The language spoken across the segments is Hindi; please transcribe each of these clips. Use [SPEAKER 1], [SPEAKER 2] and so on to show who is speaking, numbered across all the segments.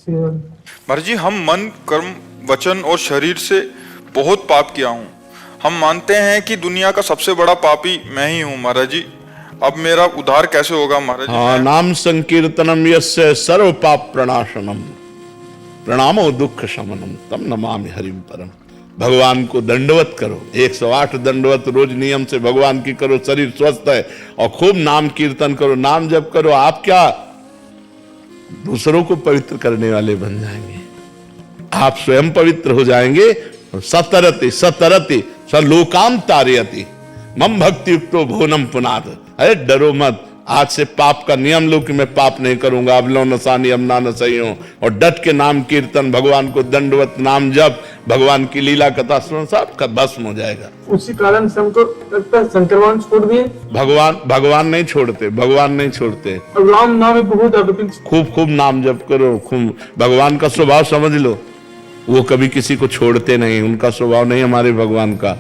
[SPEAKER 1] महाराज जी, हम मन, कर्म, वचन और शरीर से बहुत पाप किया हूँ। हम मानते हैं कि दुनिया का सबसे बड़ा पापी मैं ही हूँ महाराज जी। अब मेरा उद्धार कैसे होगा महाराज जी?
[SPEAKER 2] हाँ, नाम संकीर्तनम यस्य सर्व पाप प्रणाशनम प्रणामो दुख शमनम तम नमामि हरिम परम। भगवान को दंडवत करो, 108 दंडवत रोज नियम से भगवान की करो, शरीर स्वस्थ है, और खूब नाम कीर्तन करो, नाम जप करो। आप क्या दूसरों को पवित्र करने वाले बन जाएंगे, आप स्वयं पवित्र हो जाएंगे। सतरति सतरति सलोकाम तारयति मम भक्ति युक्तो भुवनम पुनाद। अरे डरो मत, आज से पाप का नियम लो कि मैं पाप नहीं करूंगा। अब लो नशा नियम ना नसई हूं, और डट के नाम कीर्तन, भगवान को दंडवत, नाम जप, भगवान की लीला कथा सुन, सब का भस्म हो जाएगा।
[SPEAKER 3] उसी कारण से हमको लगता है शंकर भगवान छोड़ दिए।
[SPEAKER 2] भगवान नहीं छोड़ते, भगवान नहीं छोड़ते।
[SPEAKER 3] और राम नाम बहुत है,
[SPEAKER 2] खूब खूब नाम जप करो, खूब। भगवान का स्वभाव समझ लो, वो कभी किसी को छोड़ते नहीं, उनका स्वभाव नहीं हमारे भगवान का।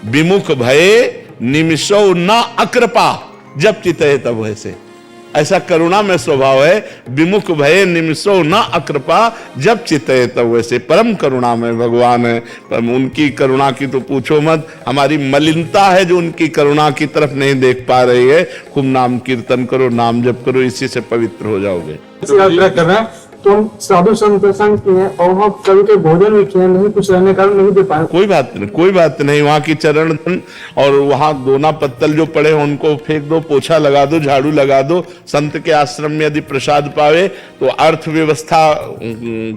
[SPEAKER 2] विमुख भये निमिषो न अकृपा जब चितये तब वैसे, ऐसा करुणा में स्वभाव है। विमुख भये निमिषो न अकृपा जब चितये तब वैसे, परम करुणा में भगवान है। पर उनकी करुणा की तो पूछो मत, हमारी मलिनता है जो उनकी करुणा की तरफ नहीं देख पा रही है। खूब नाम कीर्तन करो, नाम जप करो, इसी से पवित्र हो जाओगे।
[SPEAKER 3] यात्रा कर रहे हैं तो हम साधु संत प्रसंग किए हैं, और वहाँ कभी के भोजन भी किए, नहीं कुछ रहने कारण नहीं दे पाए।
[SPEAKER 2] कोई बात नहीं, कोई बात नहीं। वहाँ की चरण और वहाँ दोना पत्तल जो पड़े हैं उनको फेंक दो, पोछा लगा दो, झाड़ू लगा दो। संत के आश्रम में यदि प्रसाद पावे तो अर्थव्यवस्था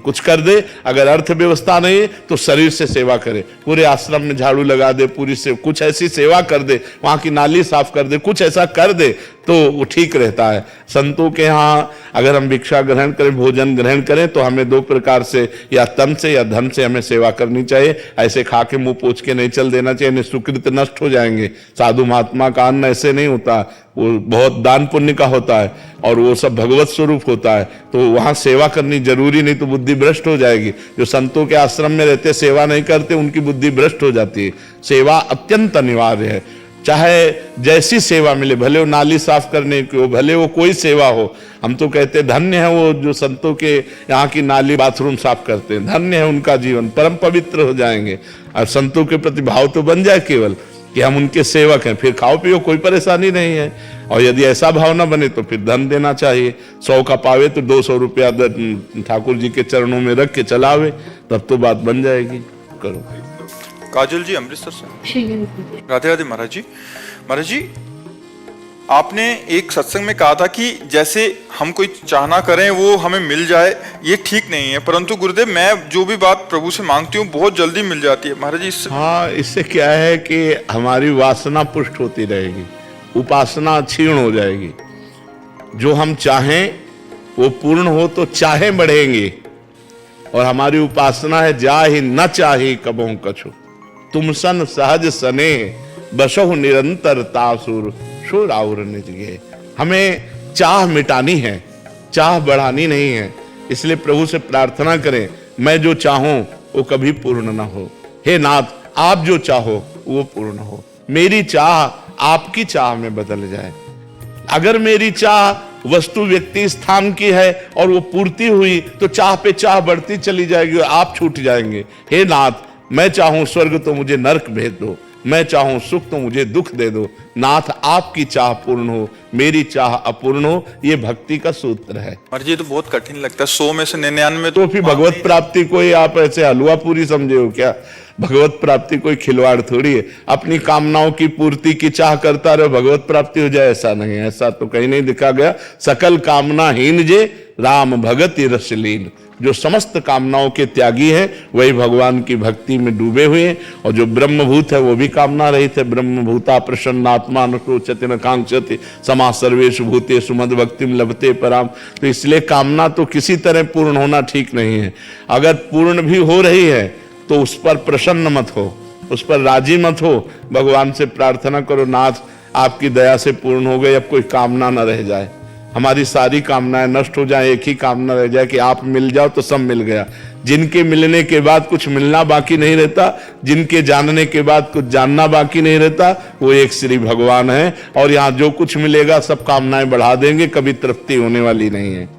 [SPEAKER 2] कुछ कर दे, अगर अर्थव्यवस्था नहीं तो शरीर से सेवा करे। पूरे आश्रम में झाड़ू लगा दे, पूरी से कुछ ऐसी सेवा कर दे, वहाँ की नाली साफ कर दे, कुछ ऐसा कर दे तो वो ठीक रहता है। संतों के यहाँ अगर हम भिक्षा ग्रहण करें, भोजन ग्रहण करें, तो हमें दो प्रकार से, या तन से या धन से हमें सेवा करनी चाहिए। ऐसे खा के मुंह पोंछ के नहीं चल देना चाहिए, सुकृत नष्ट हो जाएंगे। साधु महात्मा का अन्न ऐसे नहीं होता, वो बहुत दान पुण्य का होता है, और वो सब भगवत स्वरूप होता है। तो वहाँ सेवा करनी जरूरी, नहीं तो बुद्धि भ्रष्ट हो जाएगी। जो संतों के आश्रम में रहते सेवा नहीं करते, उनकी बुद्धि भ्रष्ट हो जाती है। सेवा अत्यंत अनिवार्य है, चाहे जैसी सेवा मिले, भले वो नाली साफ करने की हो, भले वो कोई सेवा हो। हम तो कहते धन्य है वो जो संतों के यहाँ की नाली बाथरूम साफ करते हैं, धन्य है उनका जीवन, परम पवित्र हो जाएंगे। और संतों के प्रति भाव तो बन जाए केवल कि हम उनके सेवक हैं, फिर खाओ पियो, कोई परेशानी नहीं है। और यदि ऐसा भाव ना बने तो फिर धन देना चाहिए। 100 का पावे तो 200 रुपया ठाकुर जी के चरणों में रख के चलावे, तब तो बात बन जाएगी। करो।
[SPEAKER 1] काजल जी अमृतसर से। राधे राधे महाराज जी। महाराज जी, आपने एक सत्संग में कहा था कि जैसे हम कोई चाहना करें वो हमें मिल जाए, ये ठीक नहीं है, परंतु गुरुदेव मैं जो भी बात प्रभु से मांगती हूँ बहुत जल्दी मिल जाती है। महाराज जी इससे,
[SPEAKER 2] हाँ, इससे क्या है कि हमारी वासना पुष्ट होती रहेगी, उपासना क्षीण हो जाएगी। जो हम चाहें वो पूर्ण हो तो चाहे बढ़ेंगे, और हमारी उपासना है जा ही न चाहे कबहु कछु, तुम सन सहज सने बसहु निरंतर तासुर शोर आउर निज गए। हमें चाह मिटानी है, चाह बढ़ानी नहीं है। इसलिए प्रभु से प्रार्थना करें, मैं जो चाहूं वो कभी पूर्ण ना हो। हे नाथ, आप जो चाहो वो पूर्ण हो। मेरी चाह आपकी चाह में बदल जाए। अगर मेरी चाह वस्तु व्यक्ति स्थान की है और वो पूर्ति हुई तो चाह पे चाह बढ़ती चली जाएगी और आप छूट जाएंगे। हे नाथ, मैं चाहूं स्वर्ग तो मुझे नरक भेज दो, मैं चाहूं सुख तो मुझे दुख दे दो। नाथ, आपकी चाह पूर्ण हो, मेरी चाह अपूर्ण हो। ये भक्ति का सूत्र है।
[SPEAKER 1] महाराज जी तो बहुत कठिन लगता है, 100 में से 99
[SPEAKER 2] तो फिर भगवत प्राप्ति कोई आप ऐसे हलवा पूरी समझे हो क्या? भगवत प्राप्ति कोई खिलवाड़ थोड़ी है। अपनी कामनाओं की पूर्ति की चाह करता रहो, भगवत प्राप्ति हो जाए, ऐसा नहीं है। ऐसा तो कहीं नहीं दिखा गया। सकल कामना हीन जे राम भगति रसलीन। जो समस्त कामनाओं के त्यागी हैं वही भगवान की भक्ति में डूबे हुए हैं, और जो ब्रह्मभूत है वो भी कामना रहित है। ब्रह्मभूता प्रसन्नात्मा न शोचति न कांक्षति समा सर्वेषु भूतेषु मद भक्तिम लभते पराम। तो इसलिए कामना तो किसी तरह पूर्ण होना ठीक नहीं है। अगर पूर्ण भी हो रही है तो उस पर प्रसन्न मत हो, उस पर राजी मत हो। भगवान से प्रार्थना करो, नाथ आपकी दया से पूर्ण हो गई, अब कोई कामना न रह जाए, हमारी सारी कामनाएं नष्ट हो जाए, एक ही कामना रह जाए कि आप मिल जाओ तो सब मिल गया। जिनके मिलने के बाद कुछ मिलना बाकी नहीं रहता, जिनके जानने के बाद कुछ जानना बाकी नहीं रहता, वो एक श्री भगवान है। और यहाँ जो कुछ मिलेगा सब कामनाएं बढ़ा देंगे, कभी तृप्ति होने वाली नहीं है।